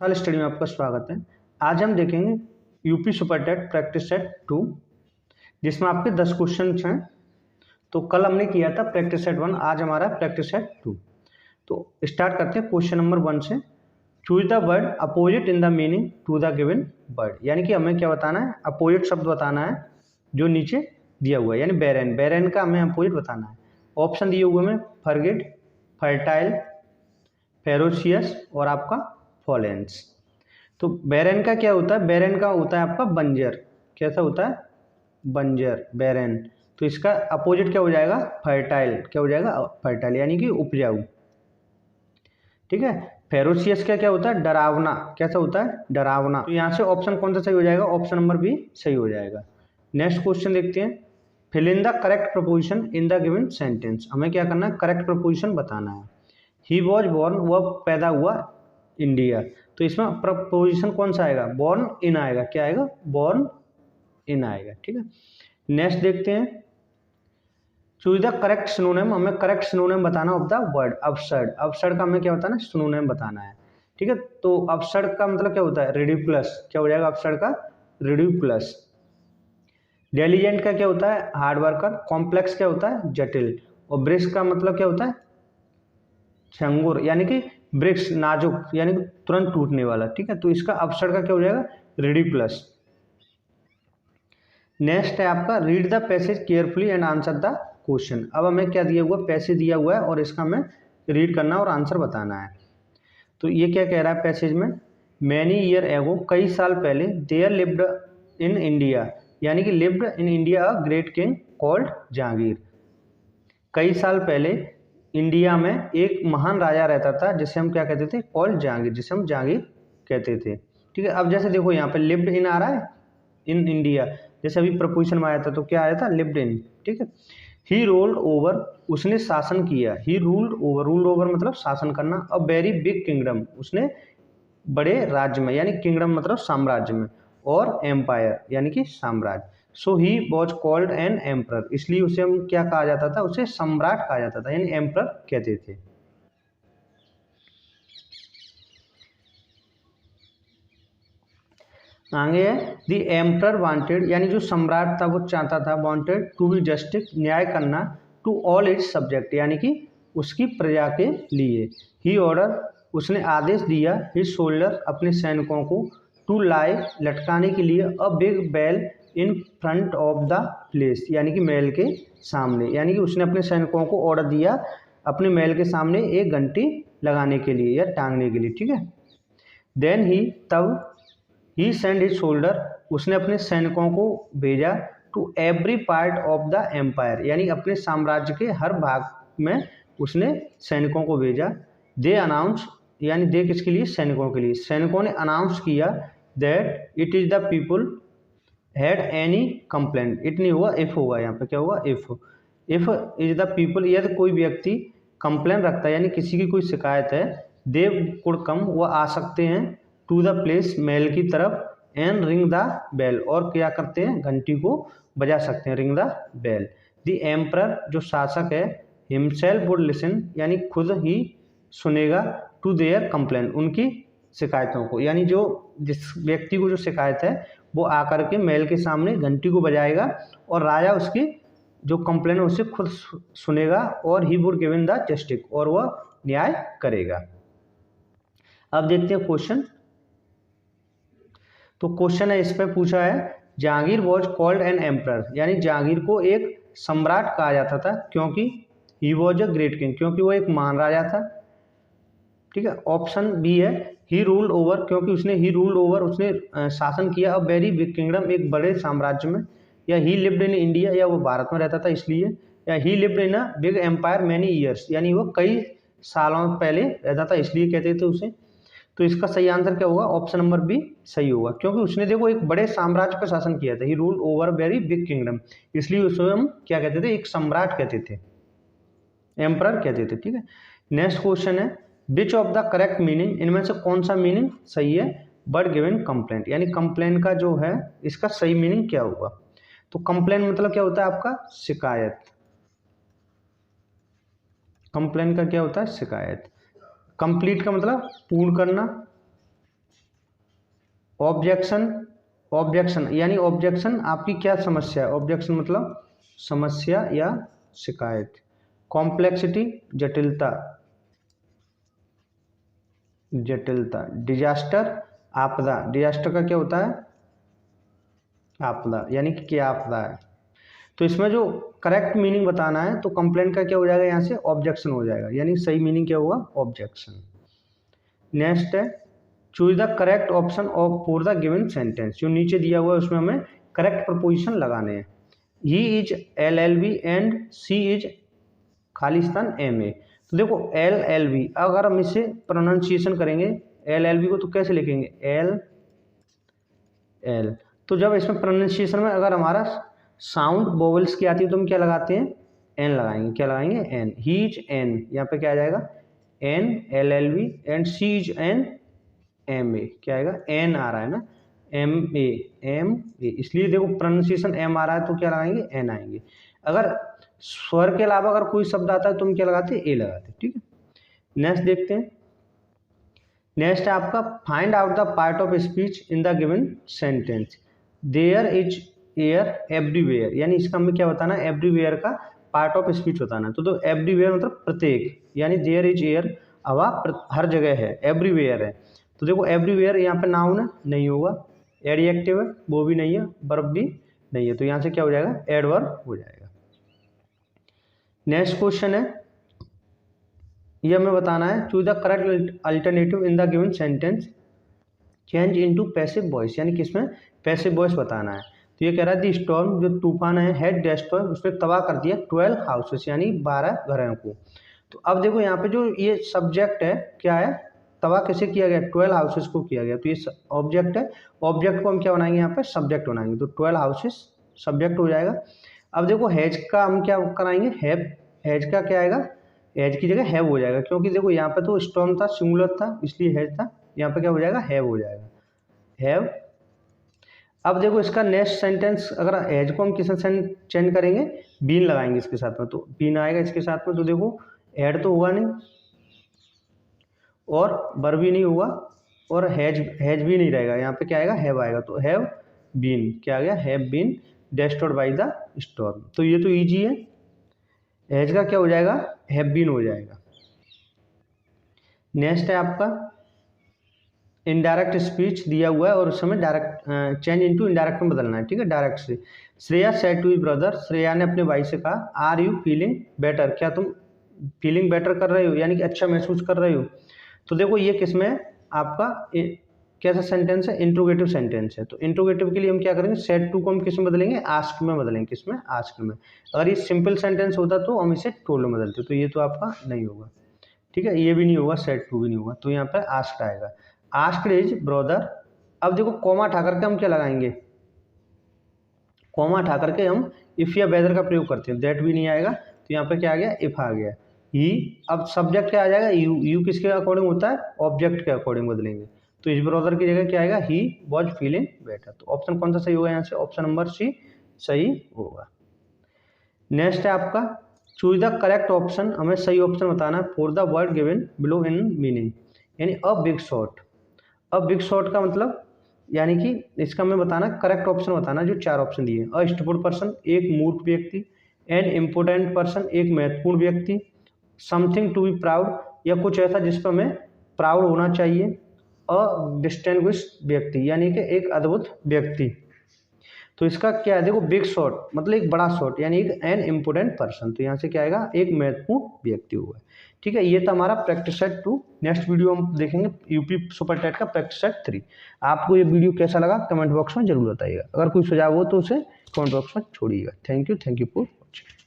साल स्टडी में आपका स्वागत है। आज हम देखेंगे UP super TET practice set 2 जिसमें आपके 10 क्वेश्चन हैं। तो कल हमने किया था प्रैक्टिस सेट 1, आज हमारा प्रैक्टिस सेट 2। तो स्टार्ट करते हैं क्वेश्चन नंबर 1 से। Choose the word opposite in the meaning to the given word, यानी कि हमें क्या बताना है, अपोजिट शब्द बताना है जो नीचे दिया हुआ है, यानी बैरन, बैरन का हमें अपोजिट बताना है। ऑप्शन दिए हुए में फॉरगेट, फर्टाइल, फेरोशियस और आपका फॉलेंस। तो बैरन का क्या होता है, बैरन का होता है आपका बंजर। कैसा होता है, बंजर, बैरन। तो इसका अपोजिट क्या हो जाएगा, फर्टाइल। क्या हो जाएगा, फर्टाइल, यानी कि उपजाऊ। ठीक है। फेरोशियस का क्या होता है, डरावना। कैसा होता है, डरावना। तो यहाँ से ऑप्शन कौन सा सही हो जाएगा, ऑप्शन नंबर बी सही हो जाएगा। नेक्स्ट क्वेश्चन देखते हैं। Fill in the correct preposition in the given sentence. हमें क्या करना है, करेक्ट प्रपोजिशन बताना है। ही वॉज बॉर्न, वह पैदा हुआ इंडिया। तो इसमें प्रपोजिशन कौन सा आएगा, बॉर्न इन आएगा। क्या आएगा, बॉर्न इन आएगा। ठीक है। नेक्स्ट देखते हैं। Choose the correct synonym. हमें करेक्ट सिनोनिम बताना of the word absurd. Absurd का हमें क्या बताना है, सिनोनिम बताना है। ठीक है। तो अबसर्ड का मतलब क्या होता है, रिडिकुलस। क्या हो जाएगा अबसर्ड का, रिडिकुलस। डिलिजेंट का क्या होता है, हार्ड वर्कर। कॉम्प्लेक्स क्या होता है, जटिल। और ब्रिस्क का मतलब क्या होता है, छंगुर, यानी कि ब्रिक्स, नाजुक, यानी कि तुरंत टूटने वाला। ठीक है। तो इसका अपसर्ड का क्या हो जाएगा, रिडिकुलस। नेक्स्ट है आपका read the passage carefully and answer the question. अब हमें क्या दिया हुआ, पैसेज दिया हुआ है और इसका हमें रीड करना और आंसर बताना है। तो ये क्या कह रहा है पैसेज में, मैनी ईयर एगो, कई साल पहले, देयर लिव्ड इन इंडिया, यानी कि lived in India a great king called Jahangir. कई साल पहले इंडिया में एक महान राजा रहता था जिसे हम क्या कहते थे, कॉल्ड जहांगीर, जिसे हम जहांगीर कहते थे। ठीक है। अब जैसे देखो यहाँ पे लिव्ड इन आ रहा है, इन इंडिया, जैसे अभी प्रपोजिशन में आया था तो क्या आया था, लिव्ड इन। ठीक है। ही रूल्ड ओवर, उसने शासन किया। He ruled over, ruled over मतलब शासन करना। अ वेरी बिग किंगडम, उसने बड़े राज्य में, यानी किंगडम मतलब साम्राज्य में, और एम्पायर यानी कि साम्राज्य। So he was called an emperor, इसलिए उसे हम क्या कहा जाता था, उसे सम्राट कहा जाता था, यानी एम्परर कहते थे। आगे है द एम्परर वांटेड, यानी जो सम्राट था वो चाहता था, वांटेड टू बी जस्टिस, न्याय करना, टू ऑल इट्स सब्जेक्ट, यानी कि उसकी प्रजा के लिए। ही ऑर्डर, उसने आदेश दिया, हिज सोल्जर, अपने सैनिकों को, टू लाई, लटकाने के लिए, a big bell in front of the palace, यानी कि महल के सामने, यानी कि उसने अपने सैनिकों को ऑर्डर दिया अपने महल के सामने एक घंटी लगाने के लिए या टांगने के लिए। ठीक है। देन ही, तब, ही सेंड हिज सोल्डर, उसने अपने सैनिकों को भेजा, to every part of the empire, यानी अपने साम्राज्य के हर भाग में उसने सैनिकों को भेजा। दे अनाउंस, यानी दे किसके लिए, सैनिकों के लिए। सैनिकों ने अनाउंस किया that it is the people had any complaint. It नहीं हुआ, इफ होगा, यहाँ पे क्या होगा, इफ इज द पीपल, यदि कोई व्यक्ति कंप्लेन रखता है, यानी किसी की कोई शिकायत है, दे कुड कम, वह आ सकते हैं, टू द प्लेस, महल की तरफ, एंड रिंग द बेल, और क्या करते हैं, घंटी को बजा सकते हैं, ring the bell. The emperor, जो शासक है, हिमसेल्फ वुड लिसन, यानी खुद ही सुनेगा, टू देयर कंप्लेन, उनकी शिकायतों को, यानी जो जिस व्यक्ति को जो शिकायत है वो आकर के महल के सामने घंटी को बजाएगा और राजा उसकी जो कंप्लेन है उसे खुद सुनेगा, और he would given the justice, और वह न्याय करेगा। अब देखते हैं क्वेश्चन। तो क्वेश्चन है, इस पर पूछा है, Jahangir was called an emperor, यानी जहांगीर को एक सम्राट कहा जाता था, क्योंकि he was a great king, क्योंकि वो एक महान राजा था। ठीक है। ऑप्शन बी है, ही रूल्ड ओवर, क्योंकि उसने, ही रूल्ड ओवर, उसने शासन किया, अ वेरी बिग किंगडम, एक बड़े साम्राज्य में, या ही लिव्ड इन इंडिया, या वो भारत में रहता था इसलिए, या he lived in a big empire many years, यानी वो कई सालों पहले रहता था इसलिए कहते थे उसे। तो इसका सही आंसर क्या होगा, ऑप्शन नंबर बी सही होगा, क्योंकि उसने देखो एक बड़े साम्राज्य पर शासन किया था। He ruled over very big kingdom, इसलिए उसे हम क्या कहते थे, एक सम्राट कहते थे, एम्परर कहते थे। ठीक है। नेक्स्ट क्वेश्चन है, which of the correct meaning, इनमें से कौन सा मीनिंग सही है, बट गिवन कंप्लेंट, यानी कंप्लेंट का जो है इसका सही मीनिंग क्या होगा। तो कंप्लेंट मतलब क्या होता है आपका, शिकायत। कंप्लेंट का क्या होता है, शिकायत। कंप्लीट का मतलब पूर्ण करना, ऑब्जेक्शन, ऑब्जेक्शन यानी ऑब्जेक्शन आपकी क्या समस्या है, ऑब्जेक्शन मतलब समस्या या शिकायत। कॉम्प्लेक्सिटी जटिलता, जटिलता। डिजास्टर आपदा, डिजास्टर का क्या होता है, आपदा, यानी कि क्या आपदा है। तो इसमें जो करेक्ट मीनिंग बताना है तो कंप्लेंट का क्या हो जाएगा, यहाँ से ऑब्जेक्शन हो जाएगा, यानी सही मीनिंग क्या होगा, ऑब्जेक्शन। नेक्स्ट है choose the correct option of for the given sentence. जो नीचे दिया हुआ है उसमें हमें करेक्ट प्रपोजिशन लगाने हैं। He is LLB and she is खालिस्तान MA। तो देखो LLB, अगर हम इसे प्रोनाउंसिएशन करेंगे LLB को तो कैसे लिखेंगे, L। तो जब इसमें प्रोनाउंसिएशन में अगर हमारा साउंड वोवेल्स की आती है तो हम क्या लगाते हैं, N लगाएंगे, क्या लगाएंगे, N। ही इज N, यहाँ पे क्या आ जाएगा, N LLB and she is N MA, क्या आएगा, N आ रहा है ना, MA, इसलिए देखो प्रोनाउंसिएशन M आ रहा है तो क्या लगाएंगे, N आएंगे। अगर स्वर के अलावा अगर कोई शब्द आता है तो हम क्या लगाते हैं, A लगाते हैं, ठीक है। नेक्स्ट देखते हैं। नेक्स्ट है आपका find out the part of speech in the given sentence. There is air everywhere, यानी इसका हमें क्या बताना है, एवरीवेयर का पार्ट ऑफ स्पीच बताना है। तो एवरीवेयर मतलब प्रत्येक, यानी देयर इज एयर, हवा हर जगह है, एवरीवेयर है। तो देखो एवरीवेयर यहाँ पे नाउन है, नहीं होगा। एडजेक्टिव है, वो भी नहीं है। वर्ब भी नहीं है, तो यहाँ से क्या हो जाएगा, एडवर्ब हो जाएगा। नेक्स्ट क्वेश्चन है, ये हमें बताना है choose the correct alternative in the given sentence change into passive voice, यानी किसमें पैसिव वॉइस बताना है। तो ये कह रहा है दी स्टॉर्म, जो तूफान है, हैड डेस्ट्रॉय, उसने तबाह कर दिया 12 हाउसेस, यानी 12 घरों को। तो अब देखो यहाँ पे जो ये सब्जेक्ट है क्या है, तबाह कैसे किया गया, 12 हाउसेस को किया गया। तो ये ऑब्जेक्ट है, ऑब्जेक्ट को हम क्या बनाएंगे, यहाँ पे सब्जेक्ट बनाएंगे। तो 12 हाउसेस सब्जेक्ट हो जाएगा। अब देखो हैज का हम क्या कराएंगे, हैव, हैज का क्या आएगा, हैज की जगह हैव हो जाएगा, क्योंकि देखो यहाँ पे तो स्टॉर्म था, सिंगुलर था, इसलिए हैज था। यहाँ पे क्या हो जाएगा, हैव हो जाएगा, हैव। अब देखो इसका नेक्स्ट सेंटेंस, अगर हैज को हम किस चेंज करेंगे, बीन लगाएंगे इसके साथ में, तो बीन आएगा इसके साथ में। तो देखो हैड तो हुआ नहीं, और वर भी नहीं हुआ, और हैज भी नहीं रहेगा, यहाँ पे क्या आएगा, हैव आएगा। तो हैव बीन, क्या आ गया, have been destroyed by the storm. तो ये तो इजी है। हैज का क्या हो जाएगा, हैव बीन हो जाएगा। नेक्स्ट है आपका इनडायरेक्ट स्पीच दिया हुआ है और उस समय डायरेक्ट चेंज इनटू इनडायरेक्ट में बदलना है, ठीक है, डायरेक्ट से। Shreya said to his brother, Shreya ने अपने भाई से कहा, आर यू फीलिंग बेटर, क्या तुम फीलिंग बेटर कर रहे हो, यानी कि अच्छा महसूस कर रहे हो। तो देखो ये किसमें है आपका, कैसा सेंटेंस है, इंट्रोगेटिव सेंटेंस है। तो इंट्रोगेटिव के लिए हम क्या करेंगे, सेड टू को हम किस में बदलेंगे, आस्क में बदलेंगे, किसमें, आस्क में। अगर ये सिंपल सेंटेंस होता तो हम इसे टोल्ड में बदलते, तो ये तो आपका नहीं होगा, ठीक है, ये भी नहीं होगा, सेड टू भी नहीं होगा, तो यहाँ पर आस्क्ड आएगा। Asked is brother. अब देखो कॉमा उठा करके हम क्या लगाएंगे, कॉमा उठा करके हम इफ या वेदर का प्रयोग करते हैं, दैट भी नहीं आएगा, तो यहाँ पे क्या आ गया, इफ आ गया। ही, अब सब्जेक्ट क्या आ जाएगा, यू, यू किसके अकॉर्डिंग होता है, ऑब्जेक्ट के अकॉर्डिंग बदलेंगे। तो इस ब्रदर की जगह क्या आएगा, ही वॉज फीलिंग बेटर। तो ऑप्शन कौन सा सही होगा, यहाँ से ऑप्शन नंबर सी सही होगा। नेक्स्ट है आपका चूज द करेक्ट ऑप्शन, हमें सही ऑप्शन बताना है for the word given below in meaning, यानी अ बिग शॉट। अब बिग शॉट का मतलब, यानी कि इसका हमें बताना करेक्ट ऑप्शन बताना, जो 4 ऑप्शन दिए, अ स्टूपिड पर्सन एक मूर्ख व्यक्ति, एन इम्पोर्टेंट पर्सन एक महत्वपूर्ण व्यक्ति, समथिंग टू बी प्राउड या कुछ ऐसा जिस पर हमें प्राउड होना चाहिए, अ डिस्टिंग्विश्ड व्यक्ति यानी कि एक अद्भुत व्यक्ति। तो इसका क्या है, देखो बिग शॉट मतलब एक बड़ा शॉट, यानी एक एन इम्पोर्टेंट पर्सन, तो यहाँ से क्या आएगा, एक महत्वपूर्ण व्यक्ति हुआ। ठीक है, ये था हमारा प्रैक्टिस सेट 2। नेक्स्ट वीडियो हम देखेंगे यूपी सुपर टेट का प्रैक्टिस सेट 3। आपको ये वीडियो कैसा लगा कमेंट बॉक्स में जरूर बताइएगा, अगर कोई सुझाव हो तो उसे कमेंट बॉक्स में छोड़िएगा। Thank you for watching.